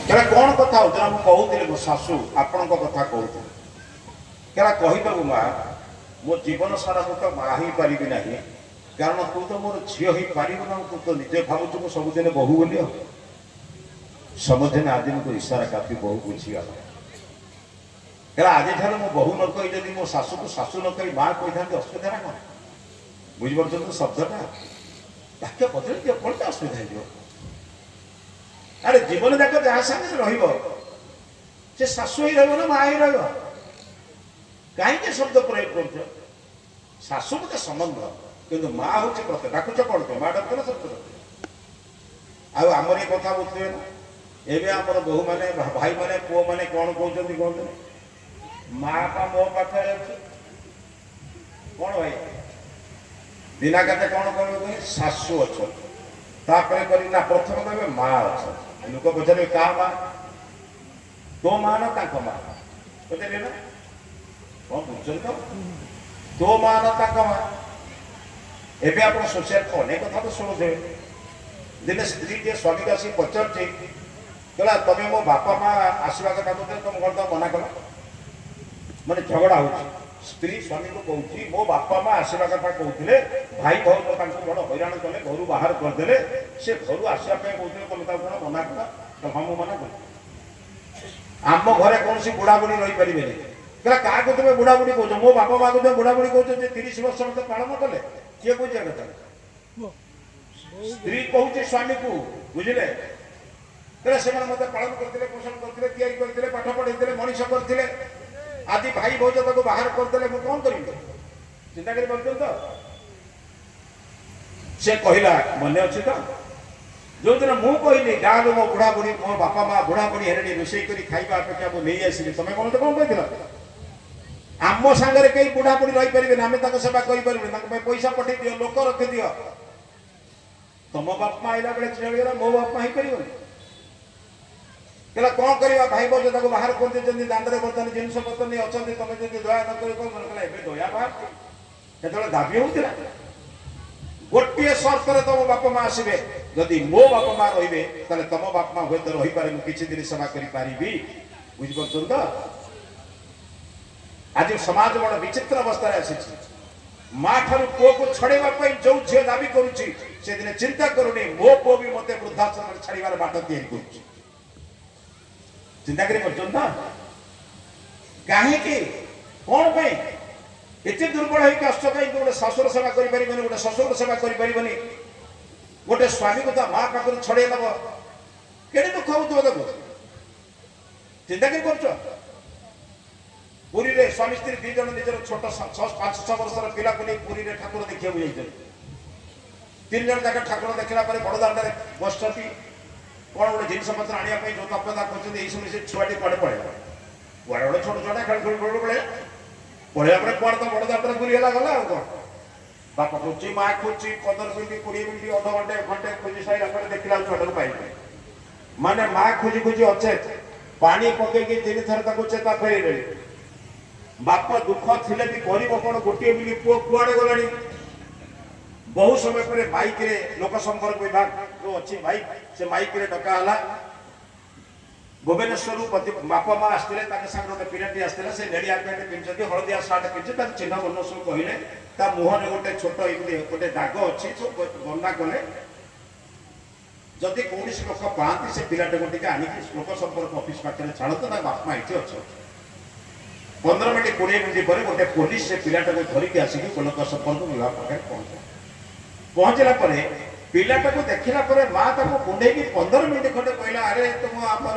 क्या कौन कथा होता मुझे कहूली मो शाशु आपण कथा कहूली क्या कहदेबू माँ मो जीवन सारा मुझे माँ ही पारि ना कारण तू तो मोर झी हो पार ना तू तो निजे भावुँ मुझे सबुदिन बहु बोली समझे आज मुझे इशारा काफी बहु बुझीगला क्या आज ठार मो बहु न कही जब मो शाशु को शाशु न कही माँ कही था असुविधा ना कौन बुझीपार शब्दटा वाक्य बदल दियो कौन असुविधा हो अरे जीवन जाक जहाँ सागे से शाशु ही रहा माँ ही रहा कहीं शब्द प्रयोग कर शाशु गोटे संबंध किंतु माँ हूँ प्रत्येक डाकुच कौन पे माँ डाक ना सब आमर ये कथा बुझे ना एवं आमर बहु मैंने भाई मैंने पुओ मैंने कौन कहते कहते माँ का मो पाखे कौन भाई दिना कहते कौन कह शाशु अच्छा ना प्रथम कहे माँ अच्छा लोक पचारे क्या माँ तो माँ ना माँ पचारे ना कौन बुझे तो माँ ना माँ एवं आप सोशल अनेक कथा तो शुणुथे दिने स्त्री टे स्वामी को आसिक पचारे कहला तुम मो बापा माँ आसवा कथा कहते तुम कौन तो मना कल मैंने झगड़ा हो स्त्री स्वामी को कहूँ मो बापा माँ आसवा कथा कहते भाई भौन बड़ हैरान कले घर बाहर करदे से घर आसवाई कहते तुम कौन मना कल हाँ मुझे मना कर आम घरे कौन सी बुढ़ा बुढ़ी रही पारे कहला क्या तुम बुढ़ा बुढ़ी कह मो बापा माँ को तुम बुढ़ा बुढ़ी कह 30 वर्ष मत पालन कले किए कह कथा स्त्री कहूँ स्वामी को बुझे कहले से मत पालन करते पोषण करते या करते पाठ पढ़े मनीष करते आदि भाई भौज तक बाहर करदे मुझे कौन करी चिंता कर से कहला मन अच्छी तो जो दिन मु कहली गाँव मो बुढ़ा बुढ़ी मो बापा माँ बुढ़ा बुढ़ी हेरे रोषे कर खाଇବା अपेक्षा मुझे नहीं आसली तुम कौन तो कौन कही आम सांगे कई बुढ़ा बुढ़ी रही पारे आम सेवा कर पैसा पठे दियो लोक रखी दियो तुम बाप माँ आईला बेले चलीगला मो बाप माँ ही कर कहला कौन करवा भाई भौज तक बाहर कर दांडे बर्तन जिनस पत्र नहीं अच्छा तुम जब दया न कर दया बाहर जो दाबी होता गोटे सर्त तुम बाप माँ आसवे जदि मो बाप माँ रे तुम बाप माँ हूँ तो रही पारे किसी दिन सेवा करी बुझीपार तो आज समाज बड़ विचित्र अवस्था आसी माँ ठार पुओ को छड़ाई जो झील दाबी करुच्ची से दिन चिंता करूनी मो पुओ भी मत वृद्धाश्रम छाड़बार बाट या चिंता कर कहीं कौन पे एत दुर्बल हो कष्ट कहीं गोटे शाशुर सेवा कर गोटे शशुर सेवा कर गोटे स्वामी को माँ पाखर छड़े दब के दुख हो देखो चिंता कर पुरी रे स्वामी स्त्री दी जन निजर छोट 5-6 वर्षर पिला को नहीं पुरी रे ठाकुर देखा जाइए 3 जन जाक ठाकुर देखला बड़ दाण्ड बसती कौन गोटे जिनस पत्र आने जो तपदा कर सब छुआटी कड़े पड़े कड़े गोटे छोट छुआ खेल खेल पड़े पढ़ेगा कौन तो बड़ दाण्ड बुरीगला गला कौन बाप खोजी माँ खोजी 15 मिनट 20 मिनट अध घंटे घंटे खोजी सारा पर देखला छुआ पाई माने माँ खोजी खोजी अच्छे पानी पकईकि 3 थर चेता फेर बाप दुख थिले भी गरीब कौन गोटे मिली पुओ कुआड़े गलानी बहु समय पर माइक रे लोक संपर्क विभाग जो अच्छी माइक से माइक रे डकाला भुवनेश्वर बापा माँ आसते गोटे पिलाटी आसला से नेड़िया पैंट पिंधि हलदिया सार्ट पिंधे चिन्ह बर्ण सब कहले मुहर गोटे छोट गोटे दाग अच्छी सब बंदा कले जदि कौन लोक पाती से पिलाटे टे आणिक लोक संपर्क ऑफिस पाखे छाड़ते बाप माँ ये अच्छे 15 मिनट 20 मिनट पर गोटे पुलिस से पिलाटा को धरिक आसिक लोक संपर्क विभाग पाखे पहुंचला पिलाटा को देखला माँ कुंडे 15 मिनट खंडे कहला अरे तुम आम